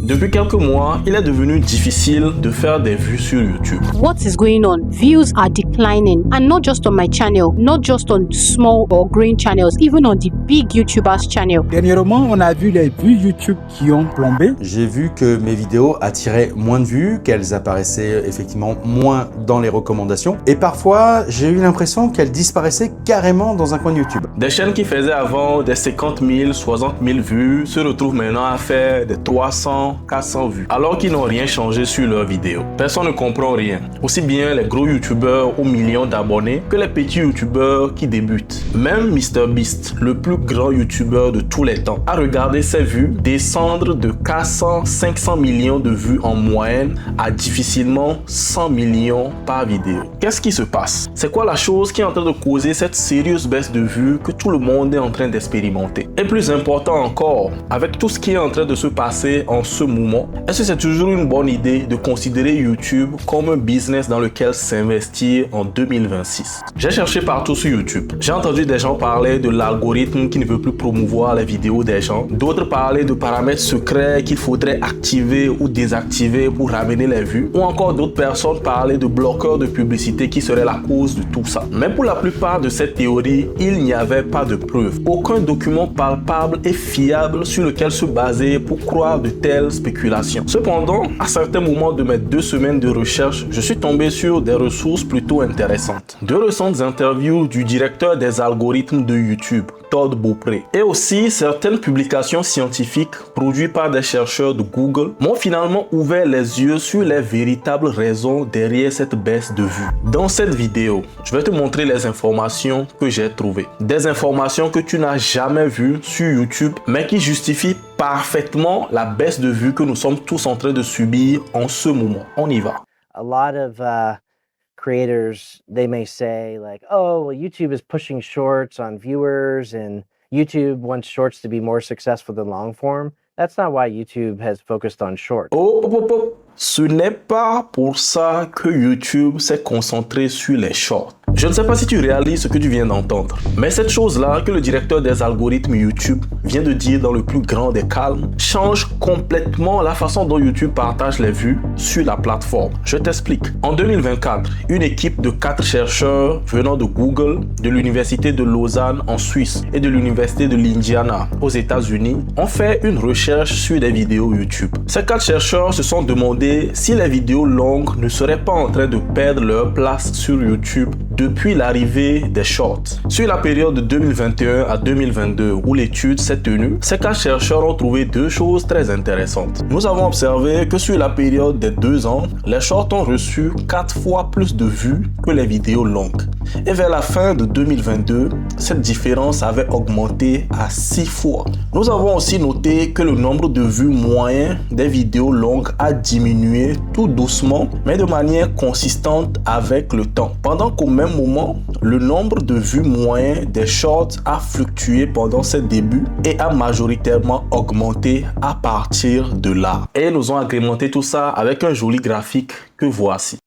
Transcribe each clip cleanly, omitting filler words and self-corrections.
Depuis quelques mois, il est devenu difficile de faire des vues sur YouTube. What is going on? Views are declining, and not just on my channel, not just on small or green channels, even on the big YouTubers channel. Dernièrement, on a vu les vues YouTube qui ont plombé. J'ai vu que mes vidéos attiraient moins de vues, qu'elles apparaissaient effectivement moins dans les recommandations, et parfois j'ai eu l'impression qu'elles disparaissaient carrément dans un coin de YouTube. Des chaînes qui faisaient avant des 50 000, 60 000 vues se retrouvent maintenant à faire des 300, 400 vues, alors qu'ils n'ont rien changé sur leurs vidéos. Personne ne comprend rien, aussi bien les gros youtubeurs aux millions d'abonnés que les petits youtubeurs qui débutent. Même MrBeast, le plus grand youtubeur de tous les temps, a regardé ses vues descendre de 400, 500 millions de vues en moyenne à difficilement 100 millions par vidéo. Qu'est-ce qui se passe? C'est quoi la chose qui est en train de causer cette sérieuse baisse de vues que tout le monde est en train d'expérimenter? Et plus important encore, avec tout ce qui est en train de se passer en ce moment, est-ce que c'est toujours une bonne idée de considérer YouTube comme un business dans lequel s'investir en 2026? J'ai cherché partout sur YouTube. J'ai entendu des gens parler de l'algorithme qui ne veut plus promouvoir les vidéos des gens. D'autres parler de paramètres secrets qu'il faudrait activer ou désactiver pour ramener les vues. Ou encore d'autres personnes parler de bloqueurs de publicité qui seraient la cause de tout ça. Mais pour la plupart de ces théories, il n'y avait pas de preuves. Aucun document palpable et fiable sur lequel se baser pour croire de telles spéculations. Cependant, à certains moments de mes 2 semaines de recherche, je suis tombé sur des ressources plutôt intéressantes. 2 récentes interviews du directeur des algorithmes de YouTube, Todd Beaupré, et aussi certaines publications scientifiques produites par des chercheurs de Google m'ont finalement ouvert les yeux sur les véritables raisons derrière cette baisse de vues. Dans cette vidéo, je vais te montrer les informations que j'ai trouvées. Des informations que tu n'as jamais vues sur YouTube, mais qui justifient parfaitement la baisse de vues que nous sommes tous en train de subir en ce moment. On y va. A lot of creators, they may say like, oh, well, YouTube is pushing shorts on viewers and YouTube wants shorts to be more successful than long form. That's not why YouTube has focused on shorts. Oh. Ce n'est pas pour ça que YouTube s'est concentré sur les shorts. Je ne sais pas si tu réalises ce que tu viens d'entendre, mais cette chose-là que le directeur des algorithmes YouTube vient de dire dans le plus grand des calmes change complètement la façon dont YouTube partage les vues sur la plateforme. Je t'explique. En 2024, une équipe de 4 chercheurs venant de Google, de l'Université de Lausanne en Suisse et de l'Université de l'Indiana aux États-Unis ont fait une recherche sur des vidéos YouTube. Ces 4 chercheurs se sont demandé si les vidéos longues ne seraient pas en train de perdre leur place sur YouTube depuis l'arrivée des shorts. Sur la période de 2021 à 2022 où l'étude s'est tenue, ces 4 chercheurs ont trouvé 2 choses très intéressantes. Nous avons observé que sur la période des 2 ans, les shorts ont reçu 4 fois plus de vues que les vidéos longues. Et vers la fin de 2022, cette différence avait augmenté à 6 fois. Nous avons aussi noté que le nombre de vues moyen des vidéos longues a diminué tout doucement, mais de manière consistante avec le temps. Pendant qu'au même moment, le nombre de vues moyen des shorts a fluctué pendant ses débuts et a majoritairement augmenté à partir de là. Et nous ont agrémenté tout ça avec un joli graphique que voici.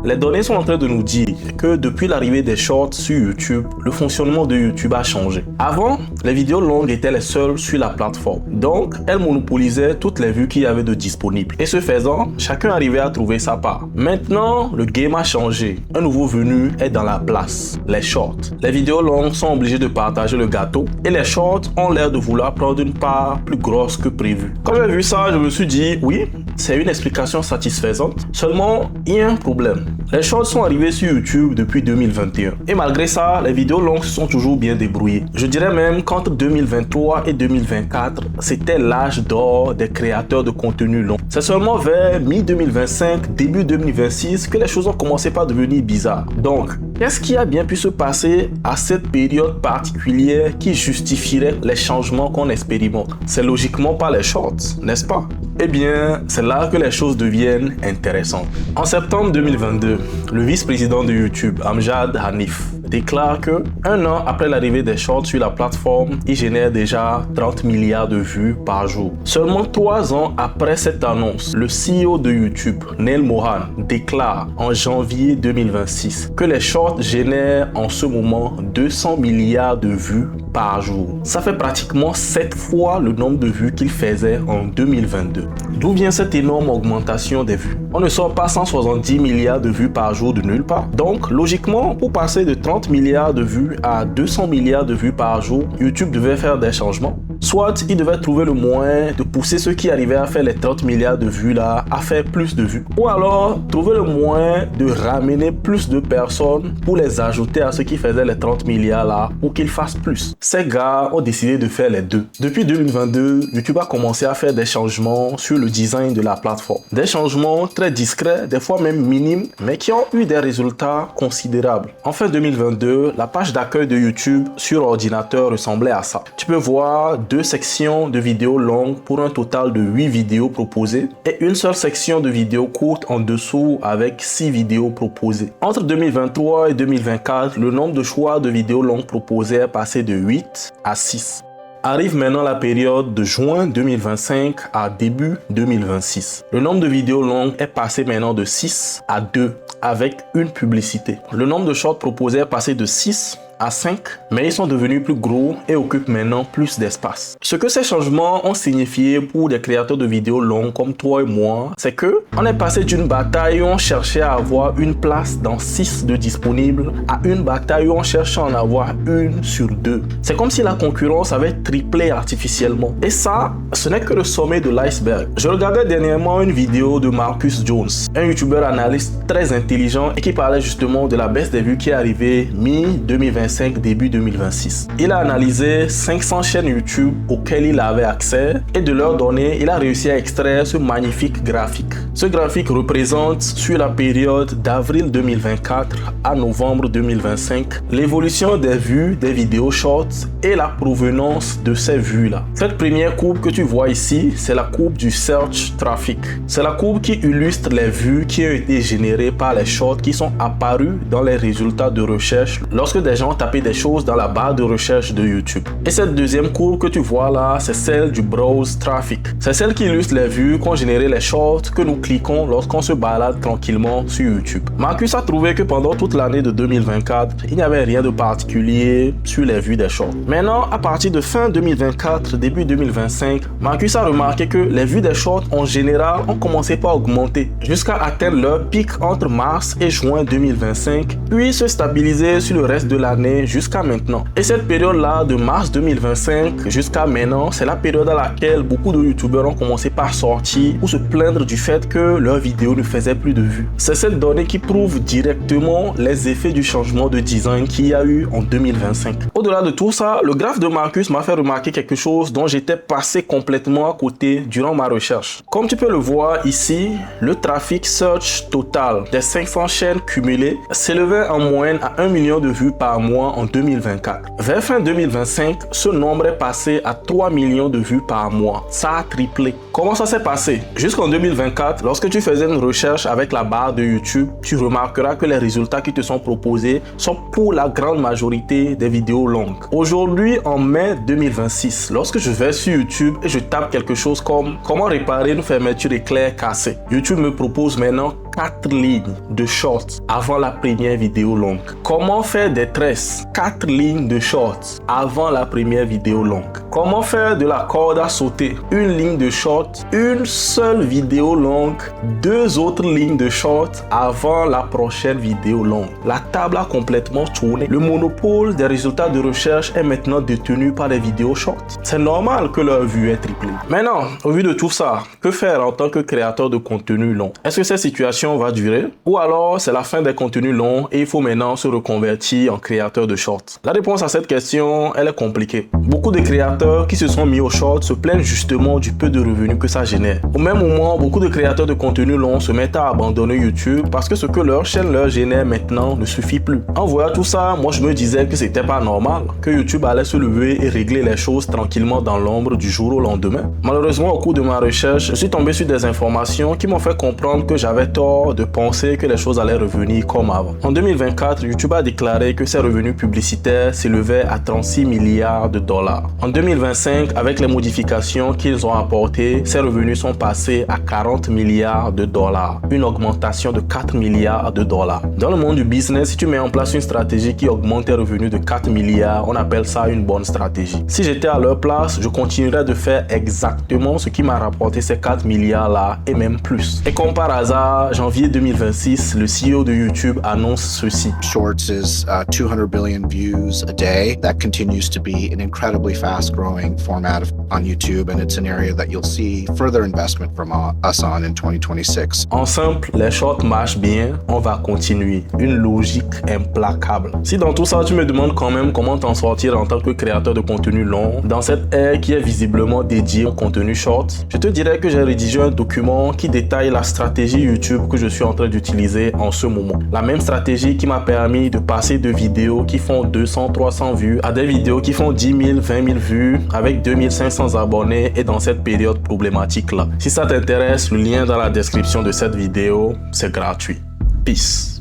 Les données sont en train de nous dire que depuis l'arrivée des shorts sur YouTube, le fonctionnement de YouTube a changé. Avant, les vidéos longues étaient les seules sur la plateforme. Donc, elles monopolisaient toutes les vues qu'il y avait de disponibles. Et ce faisant, chacun arrivait à trouver sa part. Maintenant, le game a changé. Un nouveau venu est dans la place, les shorts. Les vidéos longues sont obligées de partager le gâteau et les shorts ont l'air de vouloir prendre une part plus grosse que prévu. Quand j'ai vu ça, je me suis dit, oui, c'est une explication satisfaisante. Seulement, il y a un problème. Les shorts sont arrivés sur YouTube depuis 2021. Et malgré ça, les vidéos longues se sont toujours bien débrouillées. Je dirais même qu'entre 2023 et 2024, c'était l'âge d'or des créateurs de contenu long. C'est seulement vers mi-2025, début 2026 que les choses ont commencé par devenir bizarres. Donc, qu'est-ce qui a bien pu se passer à cette période particulière qui justifierait les changements qu'on expérimente? C'est logiquement pas les shorts, n'est-ce pas? Eh bien, c'est là que les choses deviennent intéressantes. En septembre 2022, le vice-président de YouTube, Amjad Hanif, déclare que un an après l'arrivée des shorts sur la plateforme, il génère déjà 30 milliards de vues par jour. Seulement 3 ans après cette annonce, le CEO de YouTube, Neil Mohan, déclare en janvier 2026 que les shorts génèrent en ce moment 200 milliards de vues par jour. Ça fait pratiquement 7 fois le nombre de vues qu'il faisait en 2022. D'où vient cette énorme augmentation des vues? On ne sort pas 170 milliards de vues par jour de nulle part. Donc, logiquement, pour passer de 30 milliards de vues à 200 milliards de vues par jour, YouTube devait faire des changements. Soit il devait trouver le moyen de pousser ceux qui arrivaient à faire les 30 milliards de vues là à faire plus de vues. Ou alors trouver le moyen de ramener plus de personnes pour les ajouter à ceux qui faisaient les 30 milliards là pour qu'ils fassent plus. Ces gars ont décidé de faire les deux. Depuis 2022, YouTube a commencé à faire des changements sur le design de la plateforme. Des changements très discrets, des fois même minimes, mais qui ont eu des résultats considérables. En fin 2022, la page d'accueil de YouTube sur ordinateur ressemblait à ça. Tu peux voir 2 sections de vidéos longues pour un total de 8 vidéos proposées et une seule section de vidéos courtes en dessous avec 6 vidéos proposées. Entre 2023 et 2024, le nombre de choix de vidéos longues proposées est passé de 8 à 6. Arrive maintenant la période de juin 2025 à début 2026. Le nombre de vidéos longues est passé maintenant de 6 à 2 avec une publicité. Le nombre de shorts proposés est passé de 6 à 5, mais ils sont devenus plus gros et occupent maintenant plus d'espace. Ce que ces changements ont signifié pour des créateurs de vidéos longues comme toi et moi, c'est que on est passé d'une bataille où on cherchait à avoir une place dans 6 de disponibles à une bataille où on cherche à en avoir une sur 2. C'est comme si la concurrence avait triplé artificiellement. Et ça, ce n'est que le sommet de l'iceberg. Je regardais dernièrement une vidéo de Marcus Jones, un youtubeur analyste très intelligent et qui parlait justement de la baisse des vues qui est arrivée mi-2025 début 2026. Il a analysé 500 chaînes YouTube auxquelles il avait accès et de leurs données, il a réussi à extraire ce magnifique graphique. Ce graphique représente sur la période d'avril 2024 à novembre 2025 l'évolution des vues des vidéos shorts et la provenance de ces vues-là. Cette première courbe que tu vois ici, c'est la courbe du search traffic. C'est la courbe qui illustre les vues qui ont été générées par les shorts qui sont apparus dans les résultats de recherche lorsque des gens taper des choses dans la barre de recherche de YouTube. Et cette deuxième courbe que tu vois là, c'est celle du browse traffic. C'est celle qui illustre les vues qu'ont généré les shorts que nous cliquons lorsqu'on se balade tranquillement sur YouTube. Marcus a trouvé que pendant toute l'année de 2024, il n'y avait rien de particulier sur les vues des shorts. Maintenant, à partir de fin 2024, début 2025, Marcus a remarqué que les vues des shorts en général ont commencé par augmenter jusqu'à atteindre leur pic entre mars et juin 2025, puis se stabiliser sur le reste de l'année jusqu'à maintenant. Et cette période-là, de mars 2025 jusqu'à maintenant, c'est la période à laquelle beaucoup de youtubeurs ont commencé par sortir pour se plaindre du fait que leurs vidéos ne faisaient plus de vues. C'est cette donnée qui prouve directement les effets du changement de design qu'il y a eu en 2025. Au-delà de tout ça, le graphe de Marcus m'a fait remarquer quelque chose dont j'étais passé complètement à côté durant ma recherche. Comme tu peux le voir ici, le trafic search total des 500 chaînes cumulées s'élevait en moyenne à 1 million de vues par mois en 2024. Vers fin 2025, ce nombre est passé à 3 millions de vues par mois. Ça a triplé. Comment ça s'est passé? Jusqu'en 2024, lorsque tu faisais une recherche avec la barre de YouTube, tu remarqueras que les résultats qui te sont proposés sont pour la grande majorité des vidéos longues. Aujourd'hui, en mai 2026, lorsque je vais sur YouTube et je tape quelque chose comme « Comment réparer une fermeture éclair cassée », YouTube me propose maintenant 4 lignes de shorts avant la première vidéo longue. Comment faire des tresses? 4 lignes de shorts avant la première vidéo longue. Comment faire de la corde à sauter? Une ligne de shorts, une seule vidéo longue, 2 autres lignes de shorts avant la prochaine vidéo longue. La table a complètement tourné. Le monopole des résultats de recherche est maintenant détenu par les vidéos shorts. C'est normal que leur vue est triplée. Maintenant, au vu de tout ça, que faire en tant que créateur de contenu long? Est-ce que cette situation va durer? Ou alors c'est la fin des contenus longs et il faut maintenant se reconvertir en créateur de shorts? La réponse à cette question, elle est compliquée. Beaucoup de créateurs qui se sont mis aux shorts se plaignent justement du peu de revenus que ça génère. Au même moment, beaucoup de créateurs de contenu long se mettent à abandonner YouTube parce que ce que leur chaîne leur génère maintenant ne suffit plus. En voyant tout ça, moi je me disais que c'était pas normal, que YouTube allait se lever et régler les choses tranquillement dans l'ombre du jour au lendemain. Malheureusement, au cours de ma recherche, je suis tombé sur des informations qui m'ont fait comprendre que j'avais tort tort de penser que les choses allaient revenir comme avant. En 2024, YouTube a déclaré que ses revenus publicitaires s'élevaient à 36 milliards de dollars. En 2025, avec les modifications qu'ils ont apportées, ces revenus sont passés à 40 milliards de dollars, une augmentation de 4 milliards de dollars. Dans le monde du business, si tu mets en place une stratégie qui augmente tes revenus de 4 milliards, on appelle ça une bonne stratégie. Si j'étais à leur place, je continuerais de faire exactement ce qui m'a rapporté ces 4 milliards là et même plus. Et comme par hasard, janvier 2026, le CEO de YouTube annonce ceci. Shorts is 200 billion views a day. That continues to be an incredibly fast-growing format on YouTube, and it's an area that you'll see further investment from us on in 2026. En simple, les shorts marchent bien, on va continuer. Une logique implacable. Si dans tout ça, tu me demandes quand même comment t'en sortir en tant que créateur de contenu long, dans cette ère qui est visiblement dédiée au contenu short, je te dirais que j'ai rédigé un document qui détaille la stratégie YouTube que je suis en train d'utiliser en ce moment. La même stratégie qui m'a permis de passer de vidéos qui font 200-300 vues à des vidéos qui font 10 000, 20 000 vues avec 2500 abonnés et dans cette période problématique là. Si ça t'intéresse, le lien dans la description de cette vidéo, c'est gratuit. Peace.